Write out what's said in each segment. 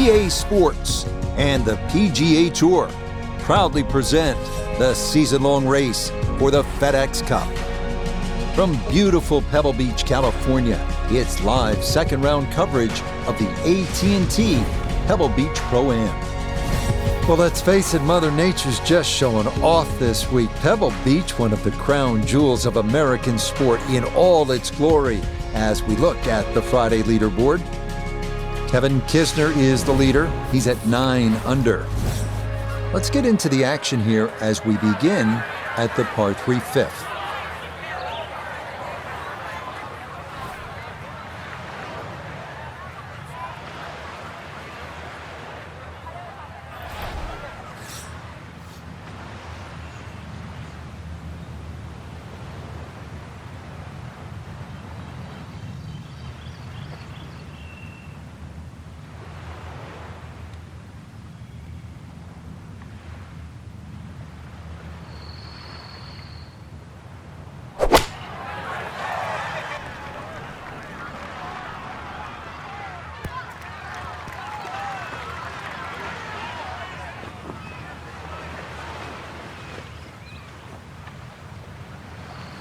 EA Sports and the PGA Tour proudly present the season-long race for the FedEx Cup. From beautiful Pebble Beach, California, it's live second-round coverage of the AT&T Pebble Beach Pro-Am. Well, let's face it, Mother Nature's just showing off this week. Pebble Beach, one of the crown jewels of American sport in all its glory. As we look at the Friday leaderboard, Kevin Kisner is the leader. He's at 9 under. Let's get into the action here as we begin at the par 3 fifth.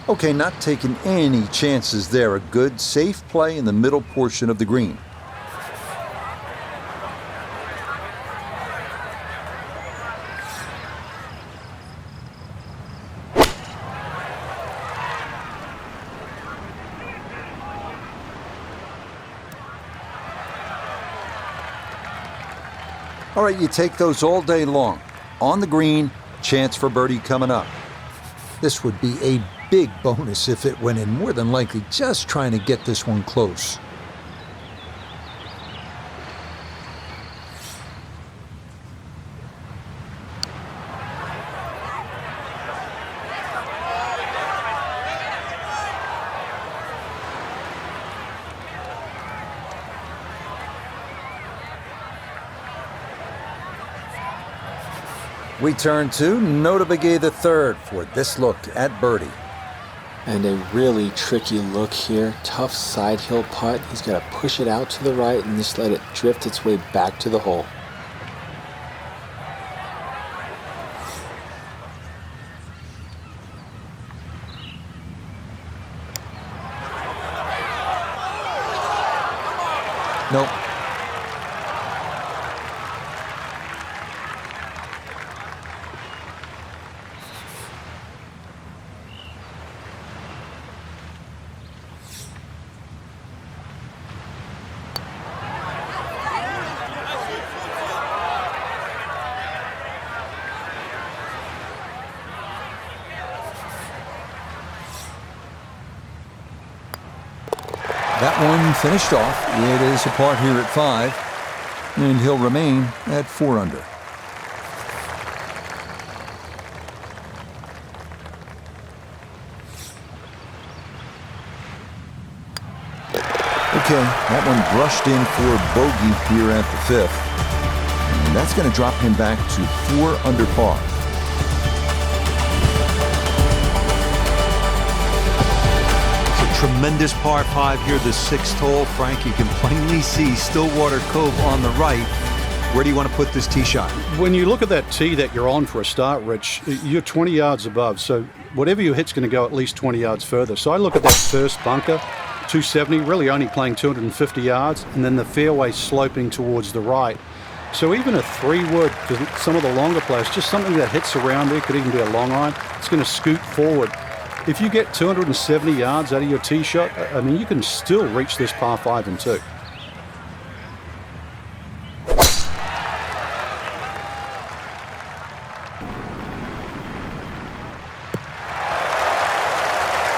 Okay, not taking any chances there. A good, safe play in the middle portion of the green. All right, you take those all day long. On the green, chance for birdie coming up. This would be a big bonus if it went in, more than likely just trying to get this one close. We turn to Nota Begay III for this look at birdie. And a really tricky look here. Tough side hill putt. He's got to push it out to the right and just let it drift its way back to the hole. Nope. That one finished off. It is a par here at 5, and he'll remain at 4 under. Okay, that one brushed in for bogey here at the 5th, and that's going to drop him back to 4 under par. Tremendous par 5 here, the 6th hole. Frank, you can plainly see Stillwater Cove on the right. Where do you want to put this tee shot? When you look at that tee that you're on for a start, Rich, you're 20 yards above. So whatever you hit's going to go at least 20 yards further. So I look at that first bunker, 270, really only playing 250 yards, and then the fairway sloping towards the right. So even a 3-wood, for some of the longer players, just something that hits around there, could even be a long iron, it's going to scoot forward. If you get 270 yards out of your tee shot, I mean, you can still reach this par 5 and 2.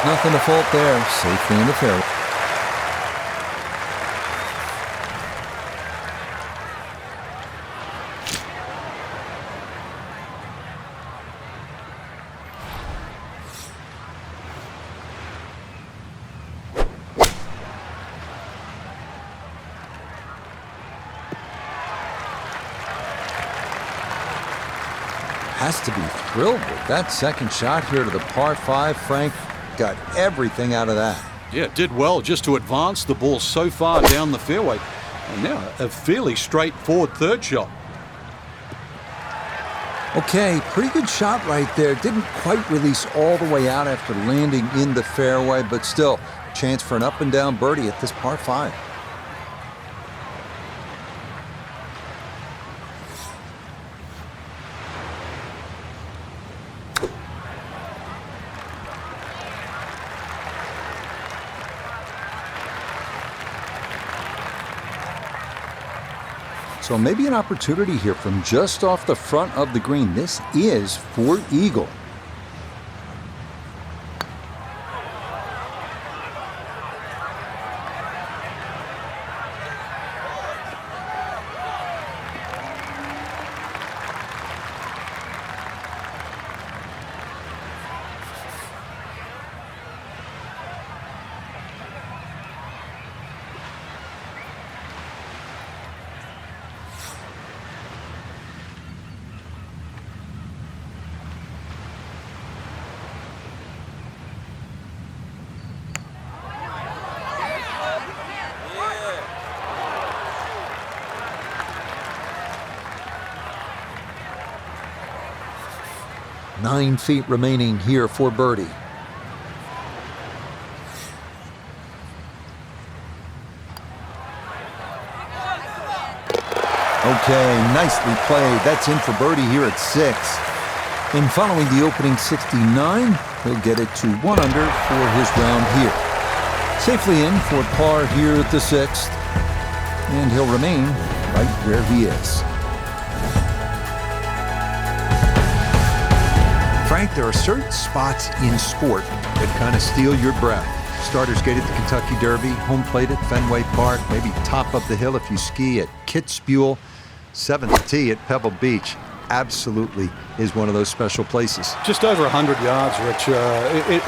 Nothing to fault there. Safely in the fairway. Has to be thrilled with that second shot here to the par 5. Frank got everything out of that. Yeah, did well just to advance the ball so far down the fairway. And now a fairly straightforward third shot. Okay, pretty good shot right there. Didn't quite release all the way out after landing in the fairway, but still, chance for an up and down birdie at this par 5. So maybe an opportunity here from just off the front of the green. This is for eagle. Nine feet remaining here for birdie. Okay, nicely played. That's in for birdie here at 6. And following the opening 69, he'll get it to 1 under for his round here. Safely in for par here at the 6th. And he'll remain right where he is. Frank, there are certain spots in sport that kind of steal your breath. Starters Gate at the Kentucky Derby, home plate at Fenway Park, maybe top of the hill if you ski at Kitzbühel, 7th tee at Pebble Beach. Absolutely is one of those special places. Just over 100 yards, Rich.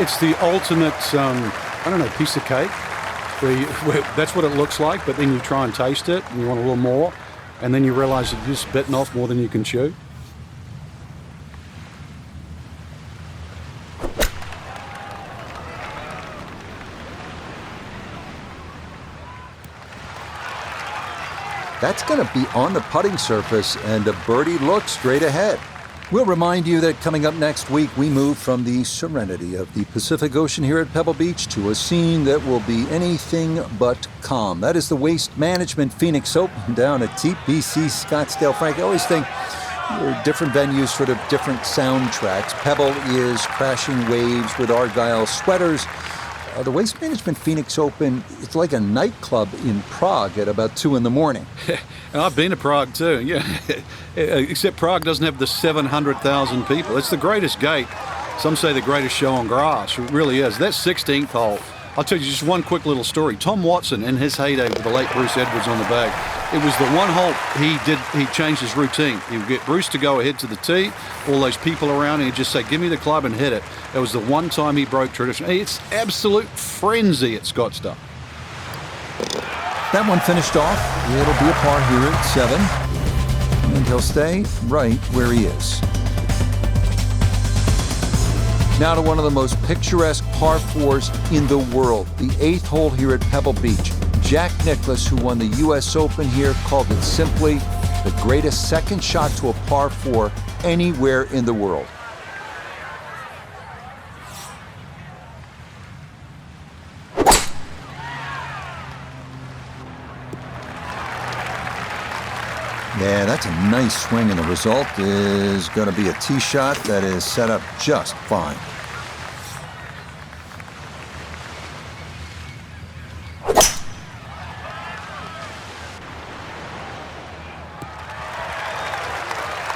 It's the ultimate, piece of cake. Where that's what it looks like, but then you try and taste it, and you want a little more, and then you realize that you're just bitten off more than you can chew. That's going to be on the putting surface, and a birdie look straight ahead. We'll remind you that coming up next week, we move from the serenity of the Pacific Ocean here at Pebble Beach to a scene that will be anything but calm. That is the Waste Management Phoenix Open down at TPC Scottsdale. Frank, I always think different venues, sort of different soundtracks. Pebble is crashing waves with Argyle sweaters. The Waste Management Phoenix Open, it's like a nightclub in Prague at about 2 in the morning. I've been to Prague too, yeah. Except Prague doesn't have the 700,000 people. It's the greatest gate. Some say the greatest show on grass. It really is. That 16th hole, I'll tell you just one quick little story. Tom Watson, in his heyday with the late Bruce Edwards on the bag, it was the one hole he changed his routine. He would get Bruce to go ahead to the tee, all those people around, and he'd just say, give me the club and hit it. That was the one time he broke tradition. It's absolute frenzy at Scottsdale. That one finished off. It'll be a par here at 7. And he'll stay right where he is. Now to one of the most picturesque par 4s in the world. The 8th hole here at Pebble Beach. Jack Nicklaus, who won the U.S. Open here, called it simply the greatest second shot to a par 4 anywhere in the world. Yeah, that's a nice swing, and the result is going to be a tee shot that is set up just fine.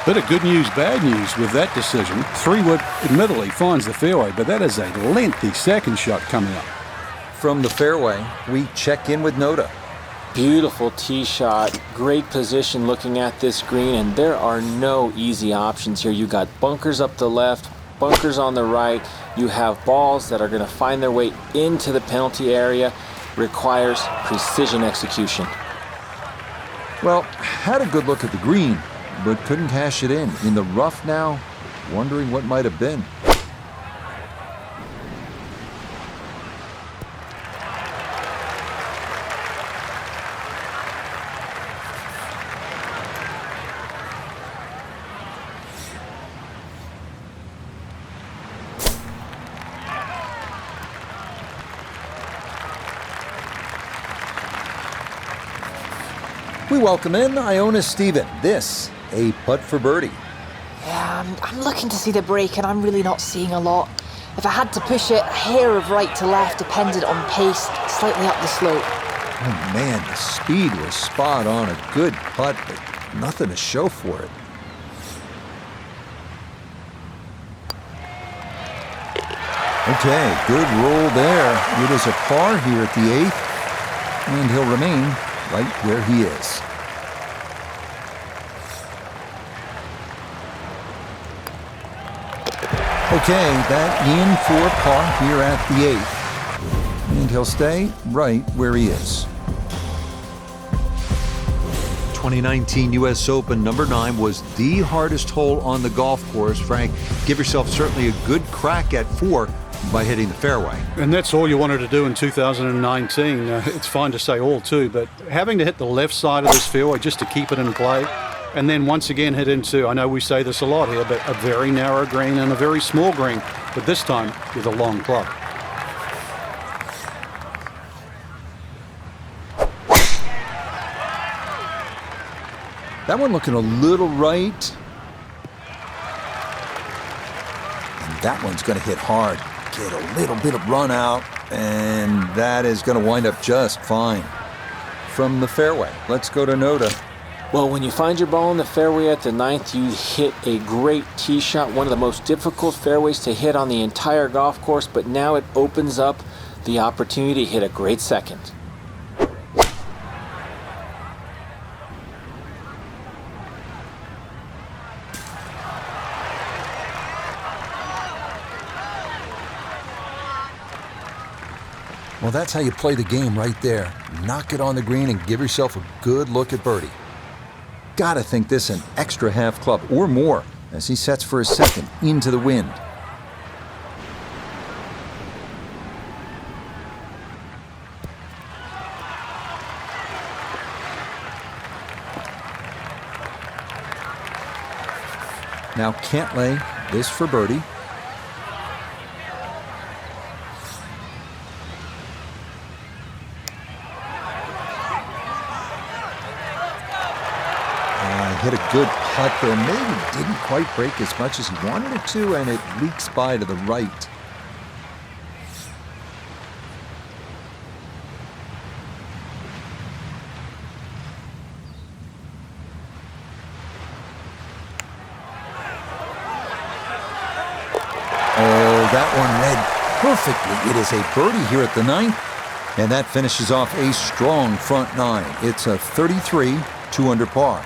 Bit of good news, bad news with that decision. 3-wood admittedly finds the fairway, but that is a lengthy second shot coming up. From the fairway, we check in with Noda. Beautiful tee shot, great position looking at this green, and there are no easy options here. You got bunkers up the left, bunkers on the right. You have balls that are going to find their way into the penalty area. Requires precision execution. Well, had a good look at the green, but couldn't cash it in. In the rough now, wondering what might have been. We welcome in Iona Stephen. This, a putt for birdie. Yeah, I'm looking to see the break and I'm really not seeing a lot. If I had to push it, a hair of right to left depended on pace, slightly up the slope. Oh man, the speed was spot on. A good putt, but nothing to show for it. Okay, good roll there. It is a par here at the 8th, and he'll remain right where he is. Okay, that in for par here at the 8th, and he'll stay right where he is. 2019 U.S. Open number 9 was the hardest hole on the golf course. Frank, give yourself certainly a good crack at 4 by hitting the fairway. And that's all you wanted to do in 2019. It's fine to say all too, but having to hit the left side of this fairway just to keep it in play, and then once again hit into, I know we say this a lot here, but a very narrow green and a very small green, but this time with a long club. That one looking a little right. And that one's going to hit hard. Get a little bit of run out, and that is going to wind up just fine. From the fairway, let's go to Noda. Well, when you find your ball in the fairway at the 9th, you hit a great tee shot, one of the most difficult fairways to hit on the entire golf course, but now it opens up the opportunity to hit a great second. Well, that's how you play the game right there. Knock it on the green and give yourself a good look at birdie. Gotta think this an extra half club or more as he sets for his second into the wind. Now Cantlay, this for birdie. Hit a good putt there. Maybe didn't quite break as much as he wanted it to, and it leaks by to the right. Oh, that one read perfectly. It is a birdie here at the 9th, and that finishes off a strong front 9. It's a 33, 2 under par.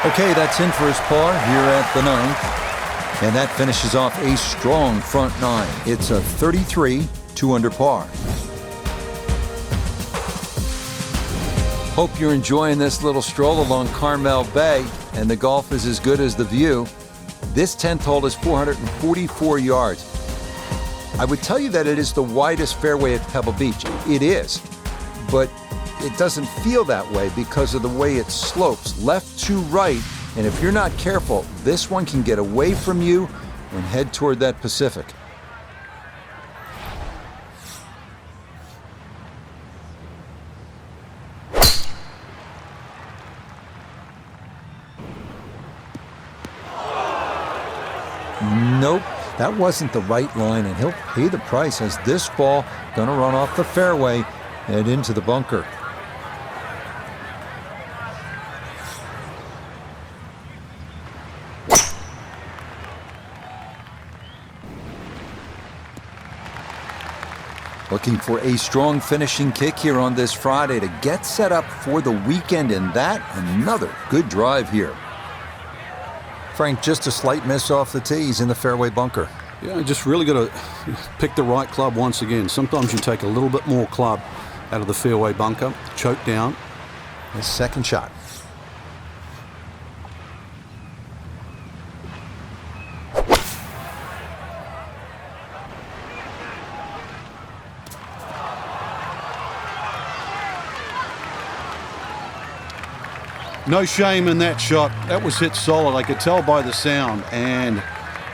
Okay, that's in for his par here at the 9th, and that finishes off a strong front 9. It's a 33, 2 under par. Hope you're enjoying this little stroll along Carmel Bay, and the golf is as good as the view. This 10th hole is 444 yards. I would tell you that it is the widest fairway at Pebble Beach. It is, but it doesn't feel that way because of the way it slopes left to right, and if you're not careful, this one can get away from you and head toward that Pacific. Nope, that wasn't the right line, and he'll pay the price as this ball gonna run off the fairway and into the bunker. Looking for a strong finishing kick here on this Friday to get set up for the weekend, and that another good drive here. Frank, just a slight miss off the tee. He's in the fairway bunker. Yeah, just really got to pick the right club once again. Sometimes you take a little bit more club out of the fairway bunker, choke down. His second shot. No shame in that shot. That was hit solid. I could tell by the sound. And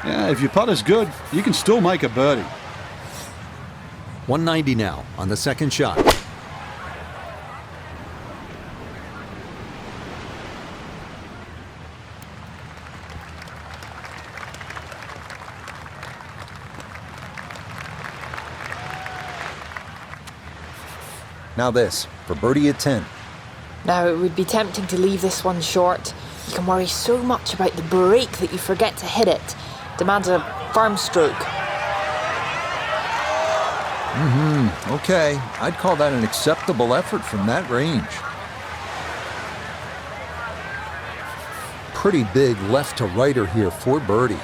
yeah, if your putt is good, you can still make a birdie. 190 now on the second shot. Now this, for birdie at 10. Now, it would be tempting to leave this one short. You can worry so much about the break that you forget to hit it. Demands a firm stroke. Okay, I'd call that an acceptable effort from that range. Pretty big left to righter here for birdie.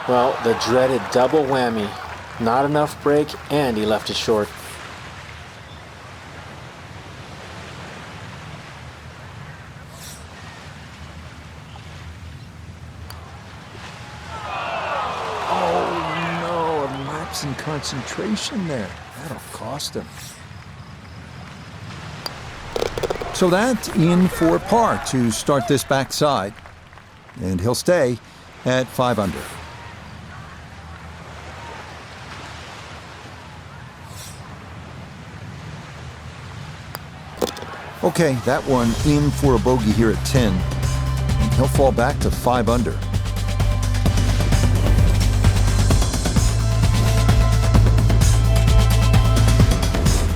Well, the dreaded double whammy. Not enough break, and he left it short. Oh no, a lapse in concentration there. That'll cost him. So that's in for par to start this backside. And he'll stay at 5 under. Okay, that one in for a bogey here at 10. And he'll fall back to 5 under.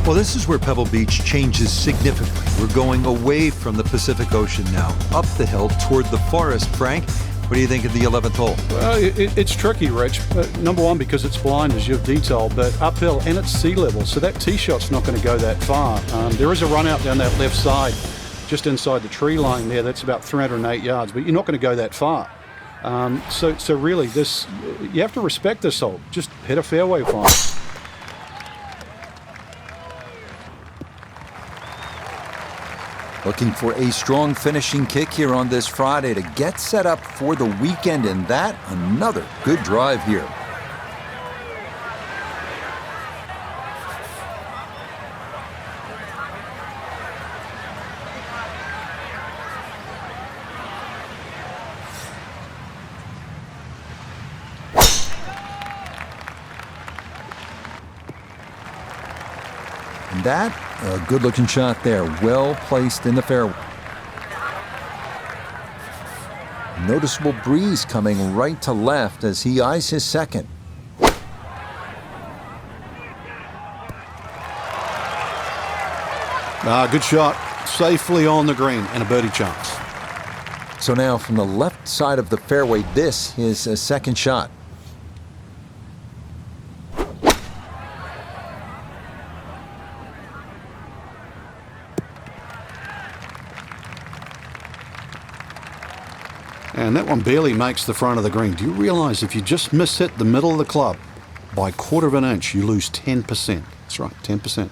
Well, this is where Pebble Beach changes significantly. We're going away from the Pacific Ocean now, up the hill toward the forest. Frank, what do you think of the 11th hole? Well, it's tricky, Rich. Number one, because it's blind, as you've detailed, but uphill and it's sea level, so that tee shot's not going to go that far. There is a run out down that left side, just inside the tree line there. That's about 308 yards, but you're not going to go that far. So really, you have to respect this hole. Just hit a fairway fine. Looking for a strong finishing kick here on this Friday to get set up for the weekend, and that another good drive here. And that, a good-looking shot there, well placed in the fairway. Noticeable breeze coming right to left as he eyes his second. Good shot. Safely on the green and a birdie chance. So now from the left side of the fairway, this is a second shot. And that one barely makes the front of the green. Do you realize if you just miss hit the middle of the club by a quarter of an inch, you lose 10%? That's right, 10%.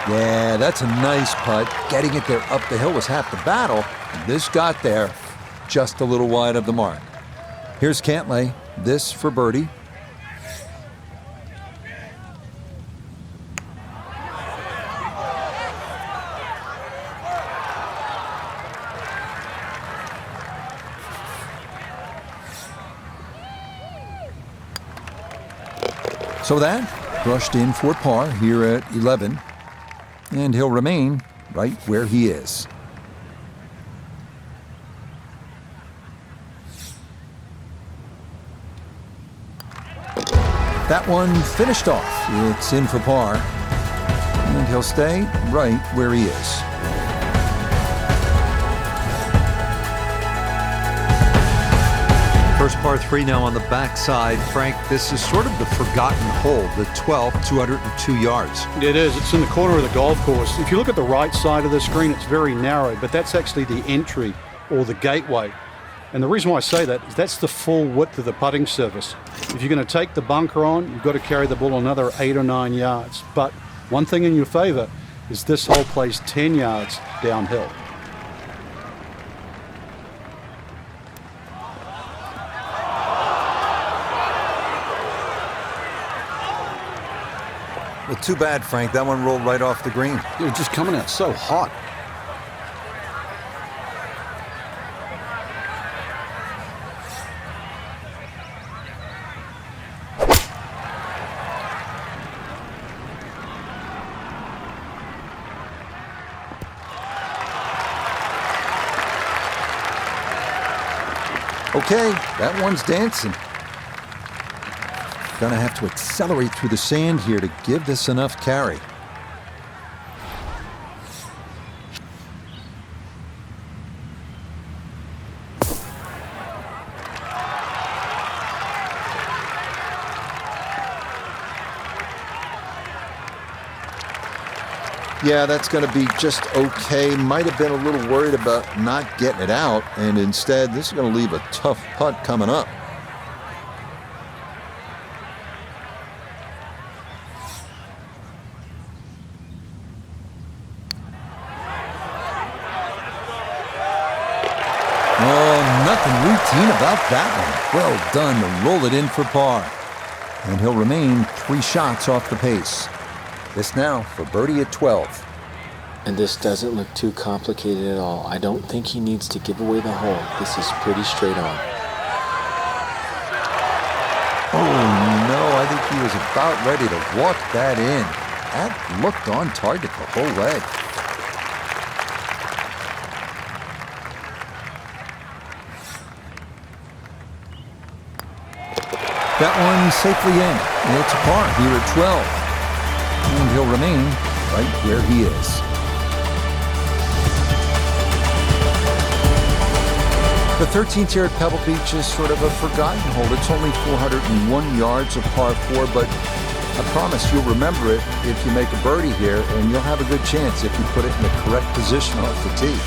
Yeah, that's a nice putt. Getting it there up the hill was half the battle. This got there just a little wide of the mark. Here's Cantlay. This for birdie. So that brushed in for par here at 11. And he'll remain right where he is. That one finished off. It's in for par. And he'll stay right where he is. First par 3 now on the backside. Frank, this is sort of the forgotten hole, the 12th, 202 yards. It is. It's in the corner of the golf course. If you look at the right side of the screen, it's very narrow, but that's actually the entry or the gateway. And the reason why I say that is that's the full width of the putting surface. If you're going to take the bunker on, you've got to carry the ball another 8 or 9 yards. But one thing in your favor is this hole plays 10 yards downhill. Well, too bad, Frank. That one rolled right off the green. You're just coming out so hot. Okay, that one's dancing. Gonna have to accelerate through the sand here to give this enough carry. Yeah, that's going to be just okay. Might have been a little worried about not getting it out, and instead, this is going to leave a tough putt coming up. Oh, nothing routine about that one. Well done to roll it in for par. And he'll remain 3 shots off the pace. This now for birdie at 12. And this doesn't look too complicated at all. I don't think he needs to give away the hole. This is pretty straight on. Oh no, I think he was about ready to walk that in. That looked on target the whole way. That one safely in. It's a par here at 12. And he'll remain right where he is. The 13th here at Pebble Beach is sort of a forgotten hole. It's only 401 yards of par 4, but I promise you'll remember it if you make a birdie here, and you'll have a good chance if you put it in the correct position off the tee.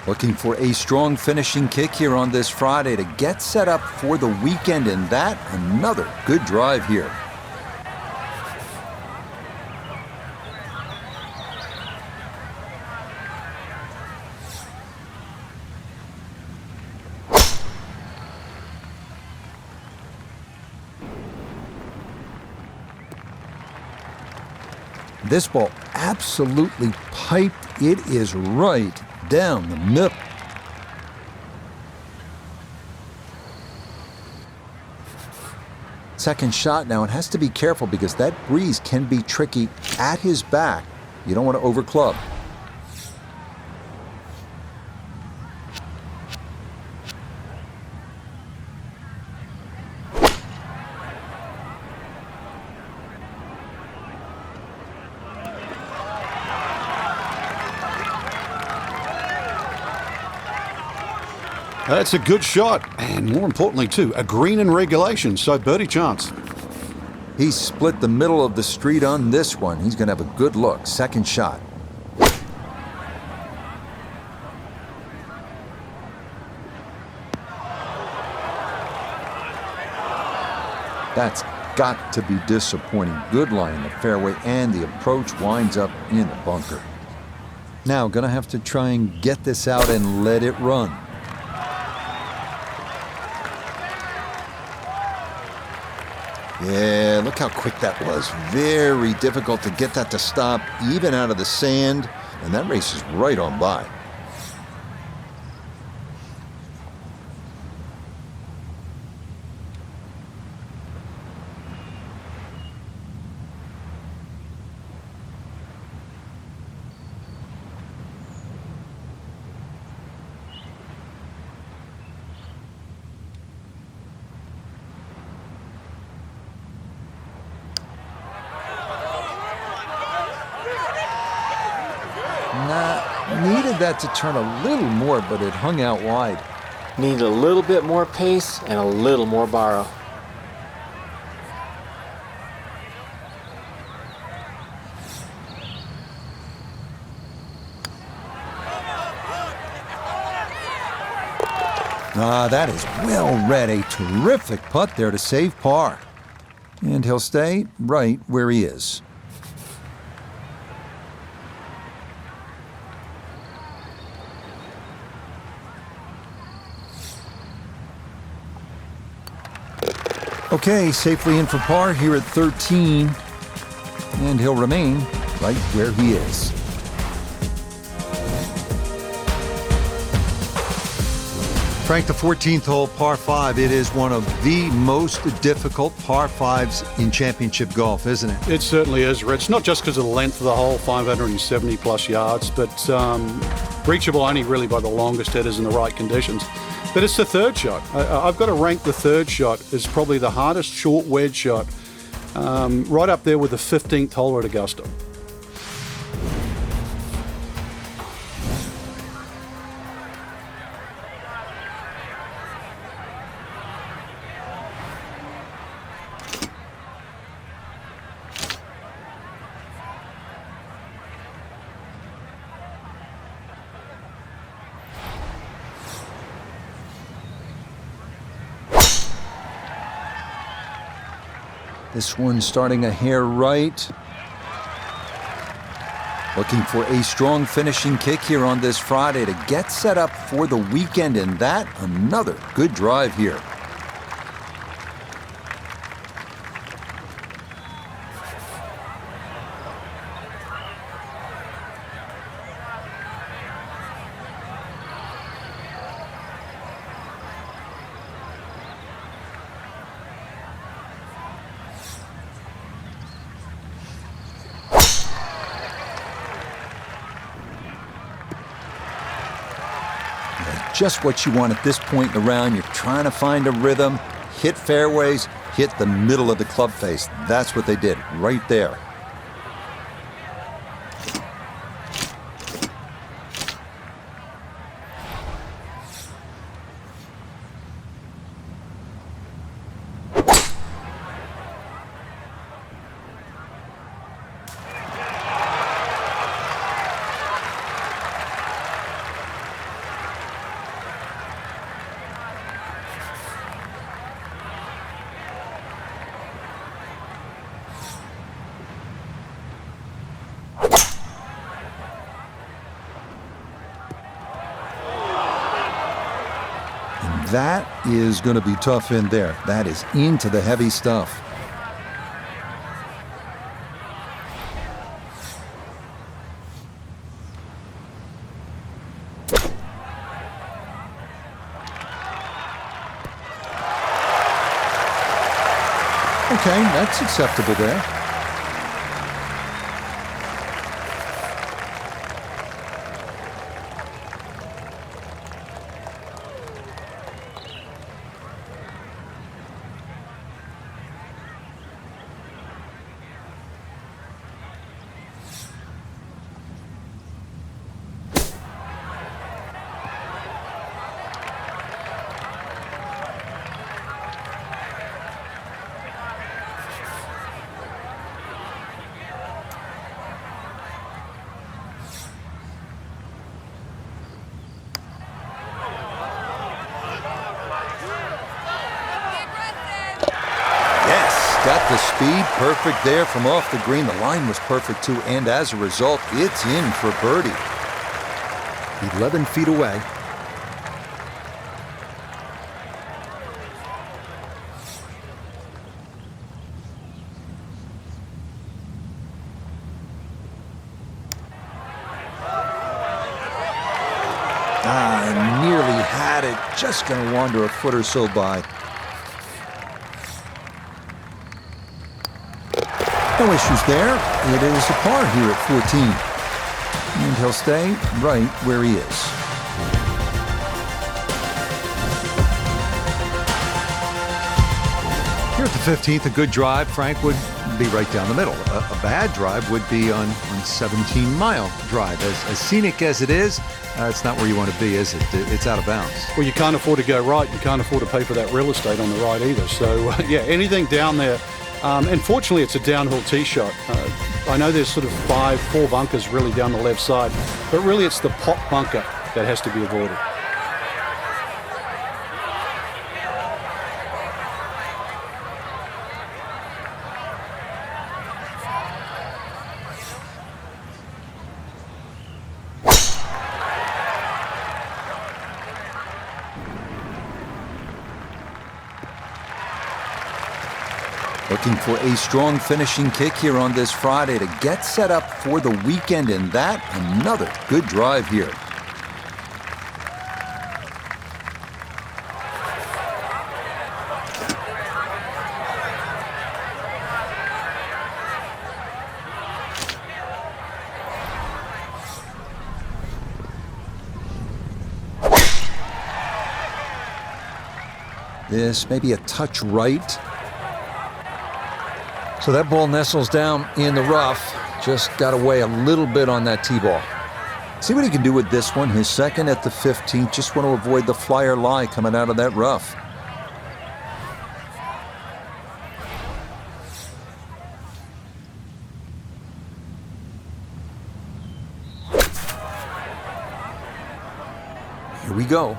Looking for a strong finishing kick here on this Friday to get set up for the weekend, and that another good drive here. This ball absolutely piped. It is right down the middle. Second shot now, and has to be careful because that breeze can be tricky at his back. You don't want to overclub. That's a good shot, and more importantly, too, a green in regulation, so birdie chance. He split the middle of the street on this one. He's going to have a good look. Second shot. That's got to be disappointing. Good line in the fairway, and the approach winds up in the bunker. Now, going to have to try and get this out and let it run. Yeah, look how quick that was. Very difficult to get that to stop, even out of the sand, and that race is right on by. wanted that to turn a little more, but it hung out wide. Need a little bit more pace and a little more borrow. That is well read. A terrific putt there to save par. And he'll stay right where he is. Okay, safely in for par here at 13. And he'll remain right where he is. Frank, the 14th hole, par 5, it is one of the most difficult par 5s in championship golf, isn't it? It certainly is, Rich. Not just because of the length of the hole, 570 plus yards, but reachable only really by the longest hitters in the right conditions. But it's the third shot. I've got to rank the third shot as probably the hardest short wedge shot, right up there with the 15th hole at Augusta. This one starting a hair right. Looking for a strong finishing kick here on this Friday to get set up for the weekend, and that another good drive here. Just what you want at this point in the round. You're trying to find a rhythm, hit fairways, hit the middle of the club face. That's what they did right there. That is going to be tough in there. That is into the heavy stuff. Okay, that's acceptable there. Got the speed perfect there from off the green. The line was perfect too, and as a result, it's in for birdie. 11 feet away. Nearly had it. Just going to wander a foot or so by. No issues there. It is a par here at 14. And he'll stay right where he is. at the 15th, a good drive, Frank, would be right down the middle. A bad drive would be on 17-mile drive. As scenic as it is, it's not where you want to be, is it? It's out of bounds. Well, you can't afford to go right. You can't afford to pay for that real estate on the right either. So, yeah, anything down there. And fortunately, it's a downhill tee shot. I know there's sort of four bunkers really down the left side, but really it's the pot bunker that has to be avoided. Looking for a strong finishing kick here on this Friday to get set up for the weekend, and that another good drive here. This may be a touch right. So that ball nestles down in the rough. Just got away a little bit on that tee ball. See what he can do with this one. His second at the 15th. Just want to avoid the flyer lie coming out of that rough. Here we go.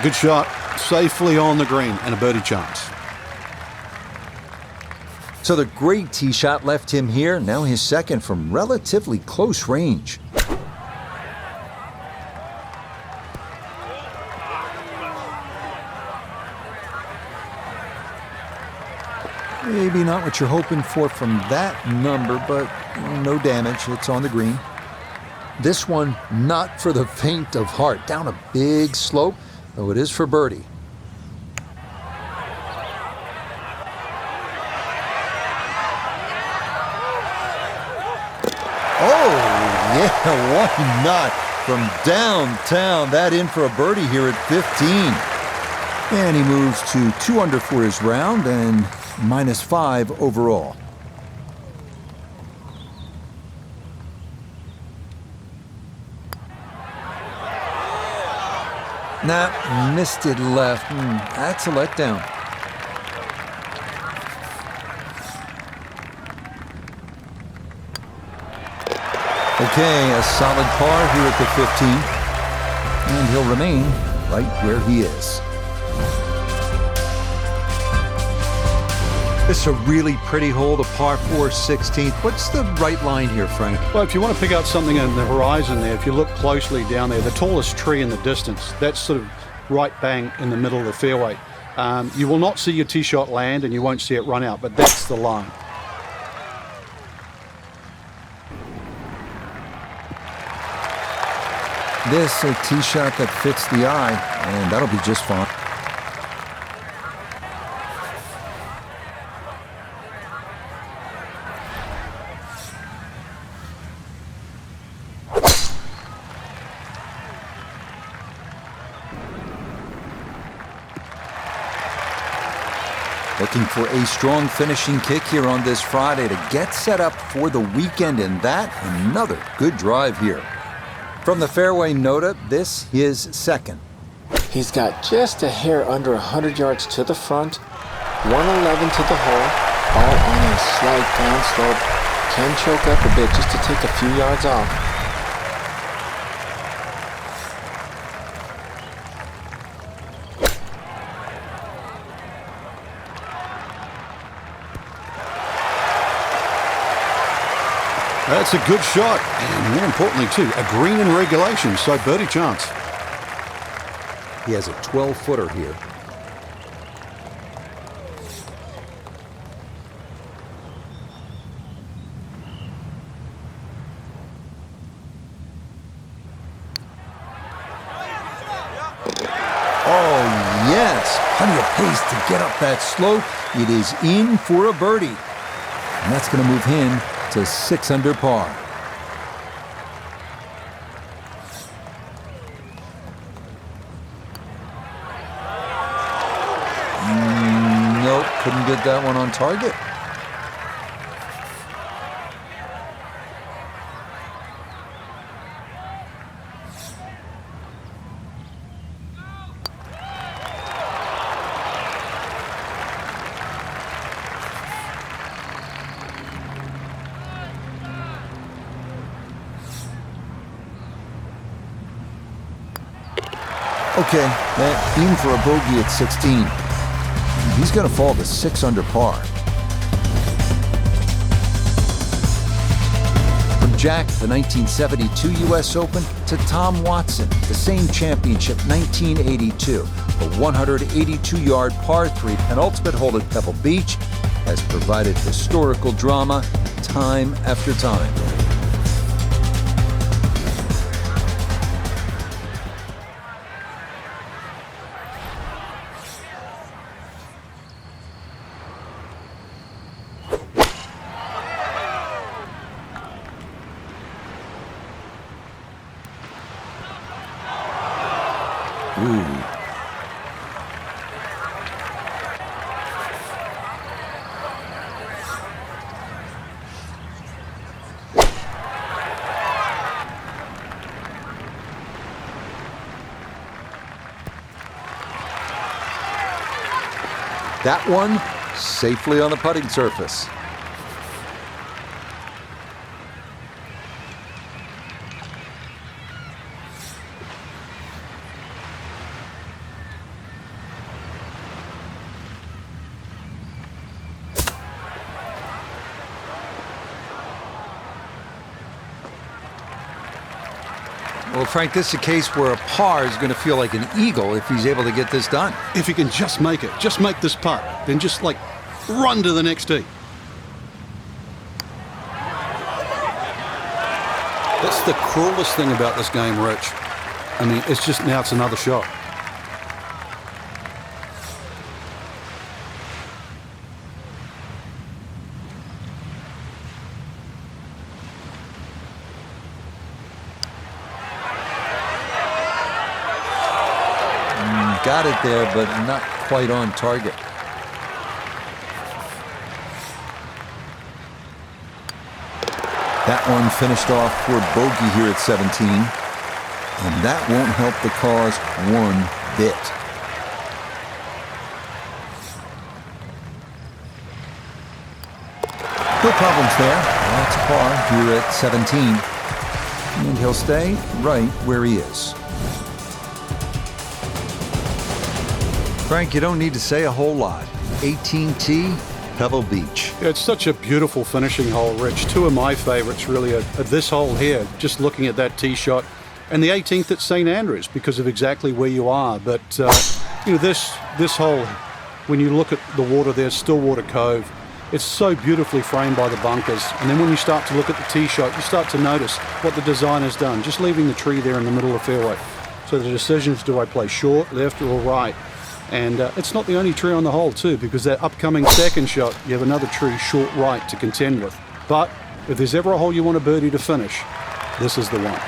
Good shot. Safely on the green and a birdie chance. So the great tee shot left him here. Now his second from relatively close range. Maybe not what you're hoping for from that number, but no damage. It's on the green. This one, not for the faint of heart. Down a big slope, though it is for birdie. Oh, yeah, why not? From downtown, that in for a birdie here at 15. And he moves to 2 under for his round and -5 overall. Nah, missed it left. That's a letdown. Okay, a solid par here at the 15th. And he'll remain right where he is. This is a really pretty hole, the par 4 16th. What's the right line here, Frank? Well, if you want to pick out something on the horizon there, if you look closely down there, the tallest tree in the distance, that's sort of right bang in the middle of the fairway. You will not see your tee shot land and you won't see it run out, but that's the line. This a tee shot that fits the eye, and that'll be just fine. Looking for a strong finishing kick here on this Friday to get set up for the weekend, and that another good drive here. From the fairway Nota, this his second. He's got just a hair under 100 yards to the front, 111 to the hole, all on a slight downslope. Can choke up a bit just to take a few yards off. That's a good shot, and more importantly too, a green in regulation, so birdie chance. He has a 12-footer here. Oh, yes. Plenty of pace to get up that slope. It is in for a birdie. And that's going to move him to 6 under par. Nope, couldn't get that one on target. Okay, aim for a bogey at 16. He's going to fall to 6 under par. From Jack, the 1972 U.S. Open, to Tom Watson, the same championship, 1982. The 182-yard par 3 penultimate hole at Pebble Beach has provided historical drama time after time. Ooh. That one safely on the putting surface. Well, Frank, this is a case where a par is going to feel like an eagle if he's able to get this done. If he can just make it, just make this putt, then just like run to the next tee. That's the cruelest thing about this game, Rich. I mean, it's just now it's another shot. Got it there, but not quite on target. That one finished off for bogey here at 17. And that won't help the cause one bit. No problems there. That's par here at 17. And he'll stay right where he is. Frank, you don't need to say a whole lot. 18T, Pebble Beach. Yeah, it's such a beautiful finishing hole, Rich. Two of my favorites really are this hole here, just looking at that tee shot, and the 18th at St. Andrews because of exactly where you are. But, you know, this hole, when you look at the water there, Stillwater Cove, it's so beautifully framed by the bunkers. And then when you start to look at the tee shot, you start to notice what the designer's done, just leaving the tree there in the middle of the fairway. So the decision is, do I play short, left, or right? And it's not the only tree on the hole, too, because that upcoming second shot, you have another tree short right to contend with. But if there's ever a hole you want a birdie to finish, this is the one.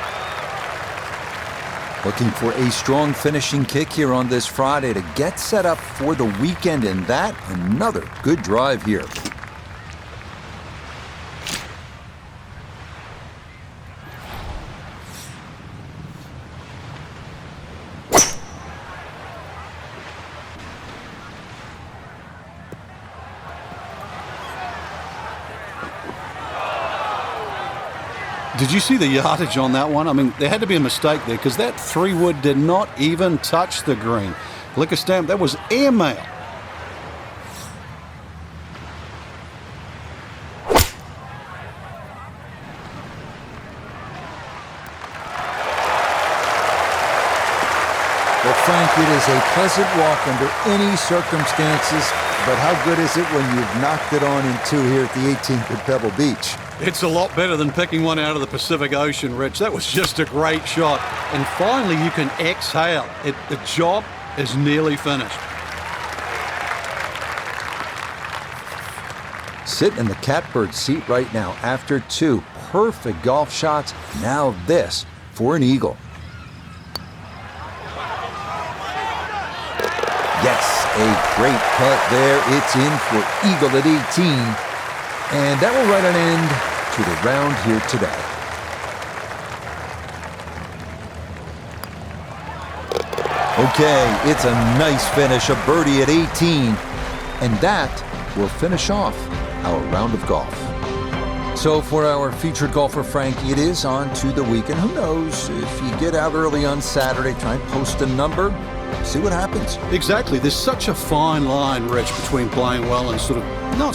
Looking for a strong finishing kick here on this Friday to get set up for the weekend, and that, another good drive here. Did you see the yardage on that one? I mean, there had to be a mistake there because that 3-wood did not even touch the green. Liquor stamp, that was airmail. Well, Frank, it is a pleasant walk under any circumstances, but how good is it when you've knocked it on in two here at the 18th at Pebble Beach? It's a lot better than picking one out of the Pacific Ocean, Rich. That was just a great shot. And finally, you can exhale. The job is nearly finished. Sit in the catbird seat right now after two perfect golf shots. Now this for an eagle. Yes, A great putt there. It's in for eagle at 18. And that will write an end to the round here today. Okay, it's a nice finish, a birdie at 18. And that will finish off our round of golf. So for our featured golfer, Frankie, it is on to the weekend. Who knows, if you get out early on Saturday, try and post a number, see what happens. Exactly. There's such a fine line, Rich, between playing well and sort of not